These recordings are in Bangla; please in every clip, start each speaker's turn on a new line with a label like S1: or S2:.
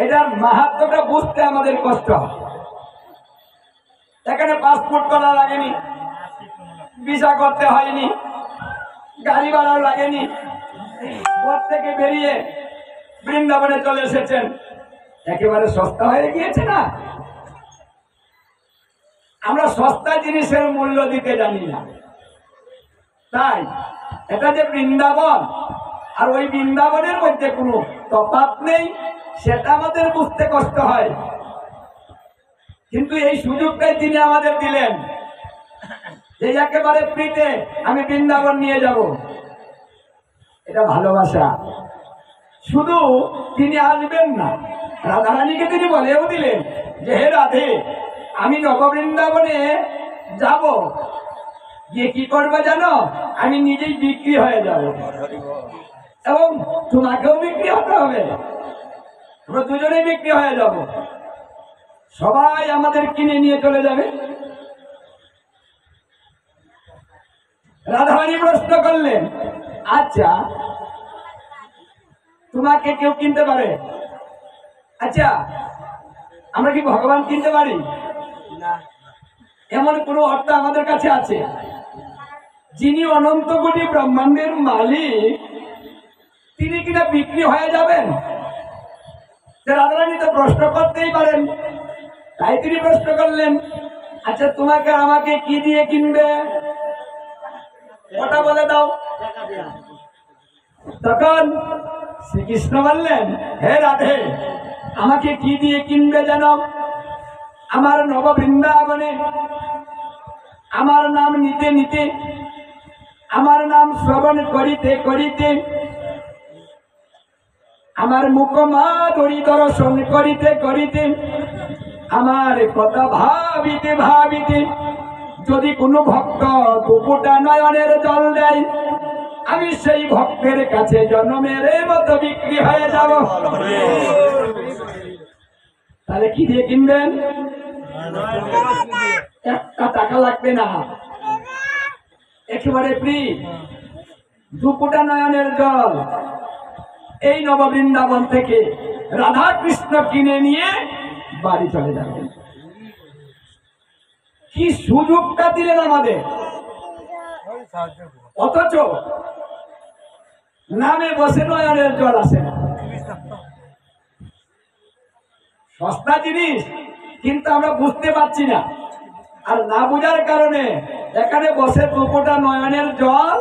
S1: এটার মাহাত্ম্যটা বুঝতে আমাদের কষ্ট। এখানে পাসপোর্ট করা লাগেনি, ভিসা করতে হয়নি, গাড়ি ভাড়াও লাগেনি। ঘর থেকে বেরিয়ে বৃন্দাবনে চলে এসেছেন, একেবারে সস্তা হয়ে গিয়েছে না? আমরা সস্তা জিনিসের মূল্য দিতে জানি না, তাই এটা যে বৃন্দাবন আর ওই বৃন্দাবনের মধ্যে কোনো তফাৎ নেই সেটা আমাদের বুঝতে কষ্ট হয়। কিন্তু এই সুযোগটাই তিনি আমাদের দিলেন যে একেবারে ফ্রিতে আমি বৃন্দাবন নিয়ে যাব। এটা ভালোবাসা। শুধু তিনি আসবেন না, রাধারানীকে তিনি বলেও দিলেন যে হে রাধে, আমি নববৃন্দাবনে যাব, গিয়ে কি করবে জানো? আমি নিজেই বিক্রি হয়ে যাব এবং তোমাকেও বিক্রি হতে হবে, আমরা দুজনেই বিক্রি হয়ে যাব, সবাই আমাদের কিনে নিয়ে চলে যাবে। রাধারানী প্রশ্ন করলেন, আচ্ছা তোমাকে কেউ কিনতে পারে? আচ্ছা আমরা কি ভগবান কিনতে পারি? না। এমন কোন অর্থ আমাদের কাছে আছে যিনি অনন্ত কোটি ব্রহ্মাণ্ডের মালিক, তিনি কিনা বিক্রি হয়ে যাবেন? রাধারানী তো প্রশ্ন করতেই পারেন, তাই তিনি প্রশ্ন করলেন, আচ্ছা তোমাকে আমাকে কি দিয়ে কিনবে? ওটা বলে দাও। তখন শ্রীকৃষ্ণ বললেন, হে রাধে, আমাকে কি দিয়ে কিনবে জানো? আমার নববৃন্দাবনে আমার নাম নিতে নিতে, আমার নাম শ্রবণ করিতে করিতে, আমার মুখমাধুরী দর্শন করিতে করিতে, আমার কথা ভাবিতে ভাবিতে যদি কোনো ভক্ত দুপুটা নয়নের জল দেয়, আমি সেই ভক্তের কাছে জন্মের মতো বিক্রি হয়ে যাব। তাহলে কি দিয়ে কিনবেন? একটা টাকা লাগবে না, একেবারে ফ্রি। দুপুটা নয়নের জল এই নববৃন্দাবন থেকে রাধা কৃষ্ণ কিনে নিয়ে বাড়ি চলে যাবেন। কি সুযোগটা দিলেন আমাদের! অথচ নামে বসে নয়নের জল আসে না। সস্তা জিনিস, কিন্তু আমরা বুঝতে পারছি না, আর না বুঝার কারণে এখানে বসে দুপোটা নয়নের জল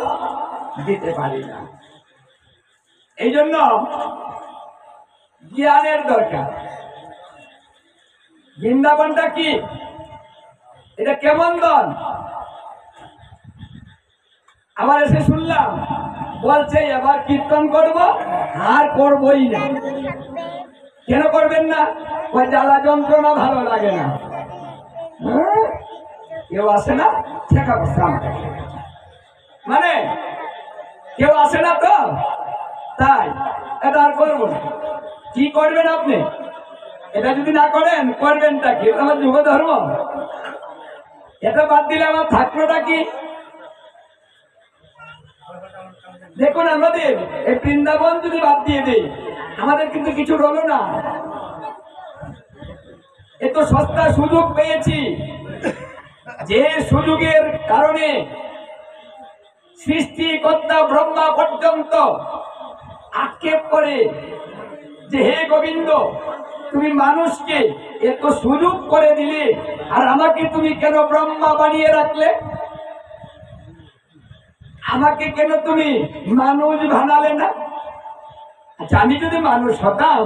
S1: দিতে পারি না। এই জন্য জ্ঞানের দরকার। বৃন্দাবনটা কি? এটা কেমন দল? আবার এসে শুনলাম বলছে এবার কীর্তন করব, আর করবই না। কেন করবেন না? ওই জ্বালা যন্ত্রণা ভালো লাগে না। কেউ আসে না, ঠেকা বসে মানে কেউ আসে না তো, তাই এটা আর করবো না। কি করবেন আপনি? এটা যদি না করেন করবেনটা কি? আমার যুব ধর্ম। এটা বাদ দিলে আমার থাকলোটা কি? দেখুন আমাদের এই বৃন্দাবন যদি বাদ দিয়ে দেই, আমাদের কিন্তু কিছু রলো না। এত সস্তা সুযোগ পেয়েছি, যে সুযোগের কারণে সৃষ্টিকর্তা ব্রহ্মা পর্যন্ত আক্ষেপ করে যে হে গোবিন্দ, তুমি মানুষকে এত সুযোগ করে দিলে, আর আমাকে তুমি কেন ব্রহ্মা বানিয়ে রাখলে? আমাকে কেন তুমি মানুষ বানালে না? আচ্ছা আমি যদি মানুষ হতাম,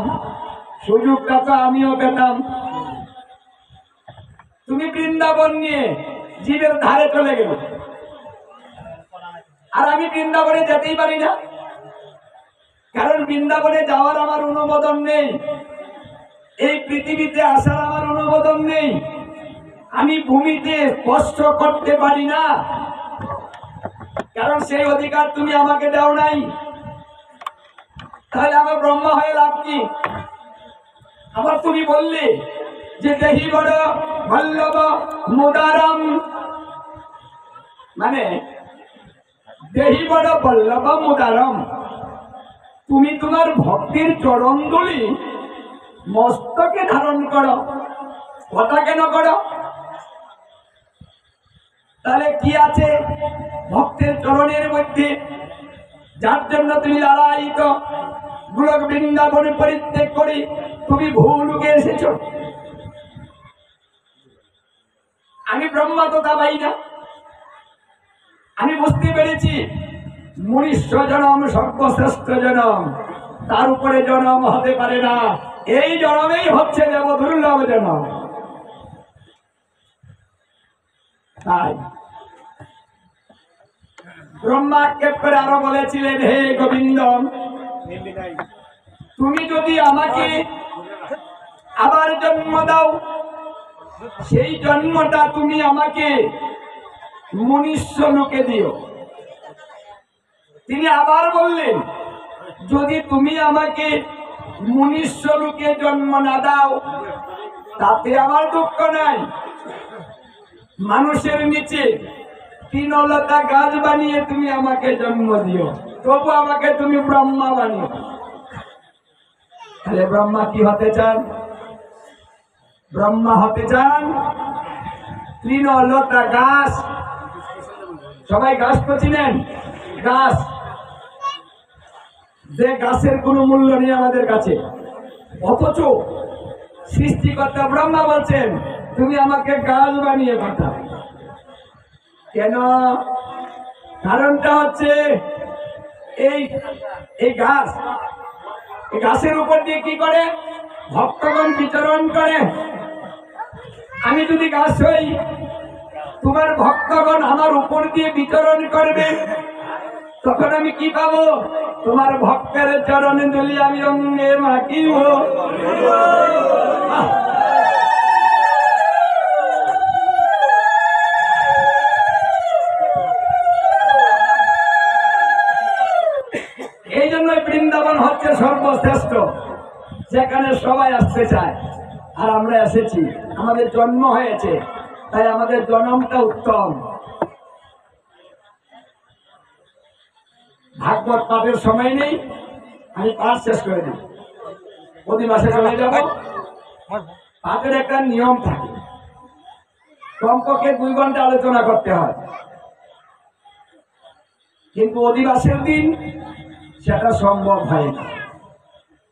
S1: সুযোগটা তো আমিও পেতাম। তুমি বৃন্দাবন নিয়ে জীবের ধারে চলে গেল, আর আমি বৃন্দাবনে যেতেই পারি না, কারণ বৃন্দাবনে যাওয়ার আমার অনুমোদন নেই, এই পৃথিবীতে আসার আমার অনুমোদন নেই, আমি ভূমিতে স্পর্শ করতে পারি না, কারণ সেই অধিকার তুমি আমাকে দাও নাই। তাহলে আমার ব্রহ্মা হয়ে লাভ কি? আবার তুমি বললে যে দেহি বড় বল্লভ মুদারম, মানে দেহি বড় বল্লভ মুদারম, তুমি তোমার ভক্তির চরণগুলি মস্তকে ধারণ করো, কথা কেন করো? তাহলে কি আছে ভক্তের চরণের মধ্যে, যার জন্য তুমি লালায়িত গোলক বৃন্দাবন পরিত্যাগ করে তুমি ভূলোকে এসেছো? আমি ব্রহ্মা কথা পাই না। আমি বুঝতে পেরেছি মনুষ্য জনম সর্বশ্রেষ্ঠ জনম, তার উপরে জনম হতে পারে না। এই জনমেই হচ্ছে দেব দুর্লভ জনম। তাই ব্রহ্মা আক্ষেপ করে আরো বলেছিলেন, হে গোবিন্দ, তুমি যদি আমাকে আবার জন্ম দাও, সেই জন্মটা তুমি আমাকে মনুষ্য লোকে দিও। তিনি আবার বললেন, যদি তুমি আমাকে মনুষ্য লোকে জন্ম না দাও তাতে আমার দুঃখ নাই। মানুষের নিচে তৃণলতা গাছ বানিয়ে তুমি আমাকে জন্ম দিও, তবু আমাকে তুমি ব্রহ্মা বানিও। তাহলে ব্রহ্মা কি হতে চান? ব্রহ্মা হতে চান তৃণলতা গাছ। সবাই গাছ তো চিনেন, গাছ, যে গাছের কোনো মূল্য নেই আমাদের কাছে, অথচ সৃষ্টিকর্তা ব্রহ্মা বলছেন তুমি আমাকে গাছ বানিয়ে পাঠাও। কেন? কারণটা হচ্ছে এই গাছ, এই গাছের উপর দিয়ে কি করে? ভক্তগণ বিচরণ করে। আমি যদি গাছ হই, তোমার ভক্তগণ আমার উপর দিয়ে বিচরণ করবে, তখন আমি কি পাবো? তোমার ভক্তের চরণে ধুলি আমি অঙ্গে মাখিব। এই জন্যই বৃন্দাবন হচ্ছে সর্বশ্রেষ্ঠ, যেখানে সবাই আসতে চায়। আর আমরা এসেছি, আমাদের জন্ম হয়েছে, তাই আমাদের জন্মটা উত্তম। ভাগবত পাঠের সময় নেই, আমি পাঠ শেষ করে দিই, প্রতি মাসে চলে যাব। পাঠের একটা নিয়ম থাকে, কমপক্ষে 2 ঘন্টা আলোচনা করতে হয়, কিন্তু অধিবাসের দিন সেটা সম্ভব হয় না।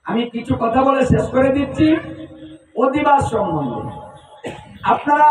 S1: আমি কিছু কথা বলে শেষ করে দিচ্ছি অধিবাস সম্বন্ধে। আপনারা